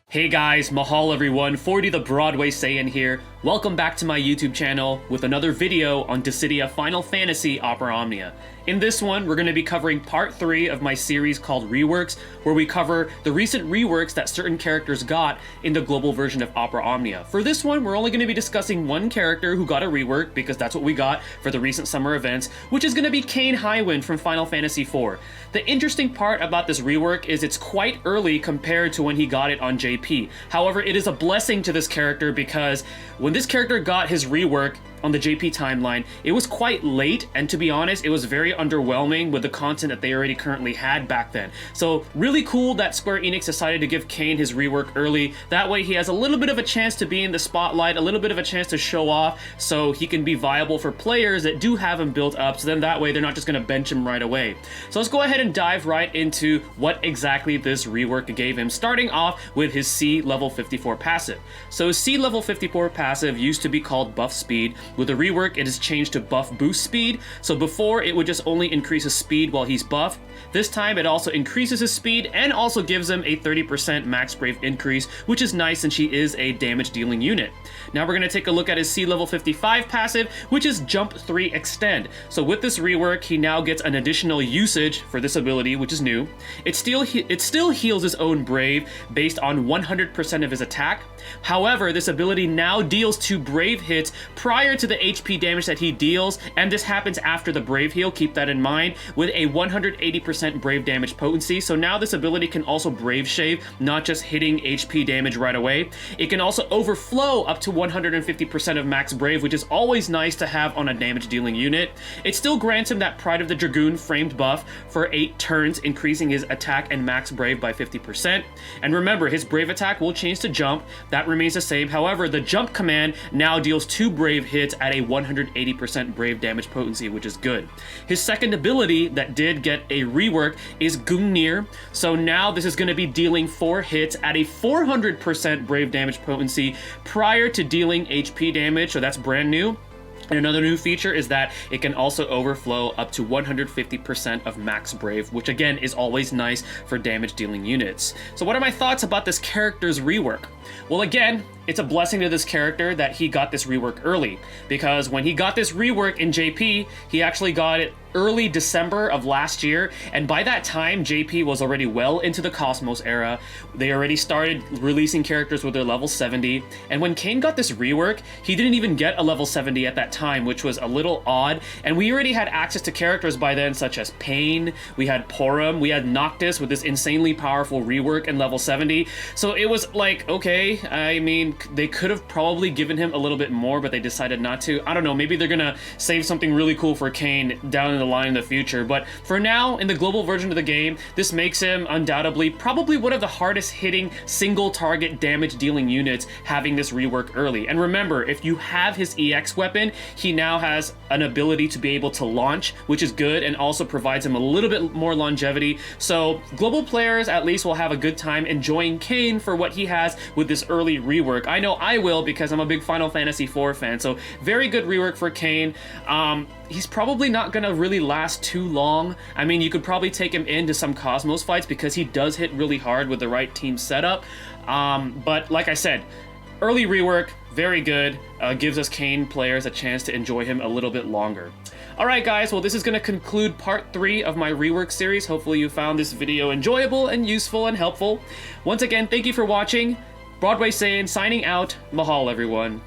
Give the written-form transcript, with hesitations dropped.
Hey guys, mahal everyone, 40 the Broadway Saiyan here. Welcome back to my YouTube channel with another video on Dissidia Final Fantasy Opera Omnia. In this one, we're going to be covering part 3 of my series called Reworks, where we cover the recent reworks that certain characters got in the global version of Opera Omnia. For this one, we're only going to be discussing one character who got a rework, because that's what we got for the recent summer events, which is going to be Kain Highwind from Final Fantasy IV. The interesting part about this rework is it's quite early compared to when he got it on JP. However, it is a blessing to this character because when this character got his rework on the JP timeline, it was quite late, and to be honest, it was very underwhelming with the content that they already currently had back then. So really cool that Square Enix decided to give Kain his rework early. That way he has a little bit of a chance to be in the spotlight, a little bit of a chance to show off, so he can be viable for players that do have him built up, so then that way they're not just going to bench him right away. So let's go ahead and dive right into what exactly this rework gave him, starting off with his C level 54 passive. So C level 54 passive used to be called buff speed. With the rework, it is changed to buff boost speed. So before, it would just only increase his speed while he's buffed. This time, it also increases his speed and also gives him a 30% max brave increase, which is nice since she is a damage dealing unit. Now we're going to take a look at his C level 55 passive, which is Jump 3 Extend. So with this rework, he now gets an additional usage for this ability, which is new. It still heals his own brave based on 100% of his attack. However, this ability now deals 2 brave hits prior to the HP damage that he deals, and this happens after the brave heal, keep that in mind, with a 180% brave damage potency. So now this ability can also brave shave, not just hitting HP damage right away. It can also overflow up to 150% of max brave, which is always nice to have on a damage dealing unit. It still grants him that Pride of the Dragoon framed buff for 8 turns, increasing his attack and max brave by 50%. And remember, his brave attack will change to jump. That remains the same. However, the jump command now deals 2 brave hits at a 180% brave damage potency, which is good. His second ability that did get a rework is Gungnir. So now this is going to be dealing 4 hits at a 400% brave damage potency prior to dealing HP damage, so that's brand new. And another new feature is that it can also overflow up to 150% of max brave, which again is always nice for damage dealing units. So what are my thoughts about this character's rework? Well, again, it's a blessing to this character that he got this rework early, because when he got this rework in JP, he actually got it early December of last year, and by that time JP was already well into the Cosmos era. They already started releasing characters with their level 70, and when Kain got this rework, he didn't even get a level 70 at that time, which was a little odd, and we already had access to characters by then such as Pain, we had Porum, we had Noctis with this insanely powerful rework and level 70, so it was like, okay, I mean, they could have probably given him a little bit more, but they decided not to. I don't know, maybe they're gonna save something really cool for Kain down in the line in the future, but for now, in the global version of the game, this makes him undoubtedly probably one of the hardest hitting single target damage dealing units having this rework early. And remember, if you have his EX weapon, he now has an ability to be able to launch, which is good, and also provides him a little bit more longevity. So global players at least will have a good time enjoying Kain for what he has with this early rework. I know I will, because I'm a big Final Fantasy IV fan, so very good rework for Kain. He's probably not gonna really last too long. I mean, you could probably take him into some Cosmos fights because he does hit really hard with the right team setup. But like I said, early rework, very good. Gives us Kain players a chance to enjoy him a little bit longer. Alright guys, well this is going to conclude part 3 of my rework series. Hopefully you found this video enjoyable and useful and helpful. Once again, thank you for watching. Broadway Saiyan signing out. Mahal everyone.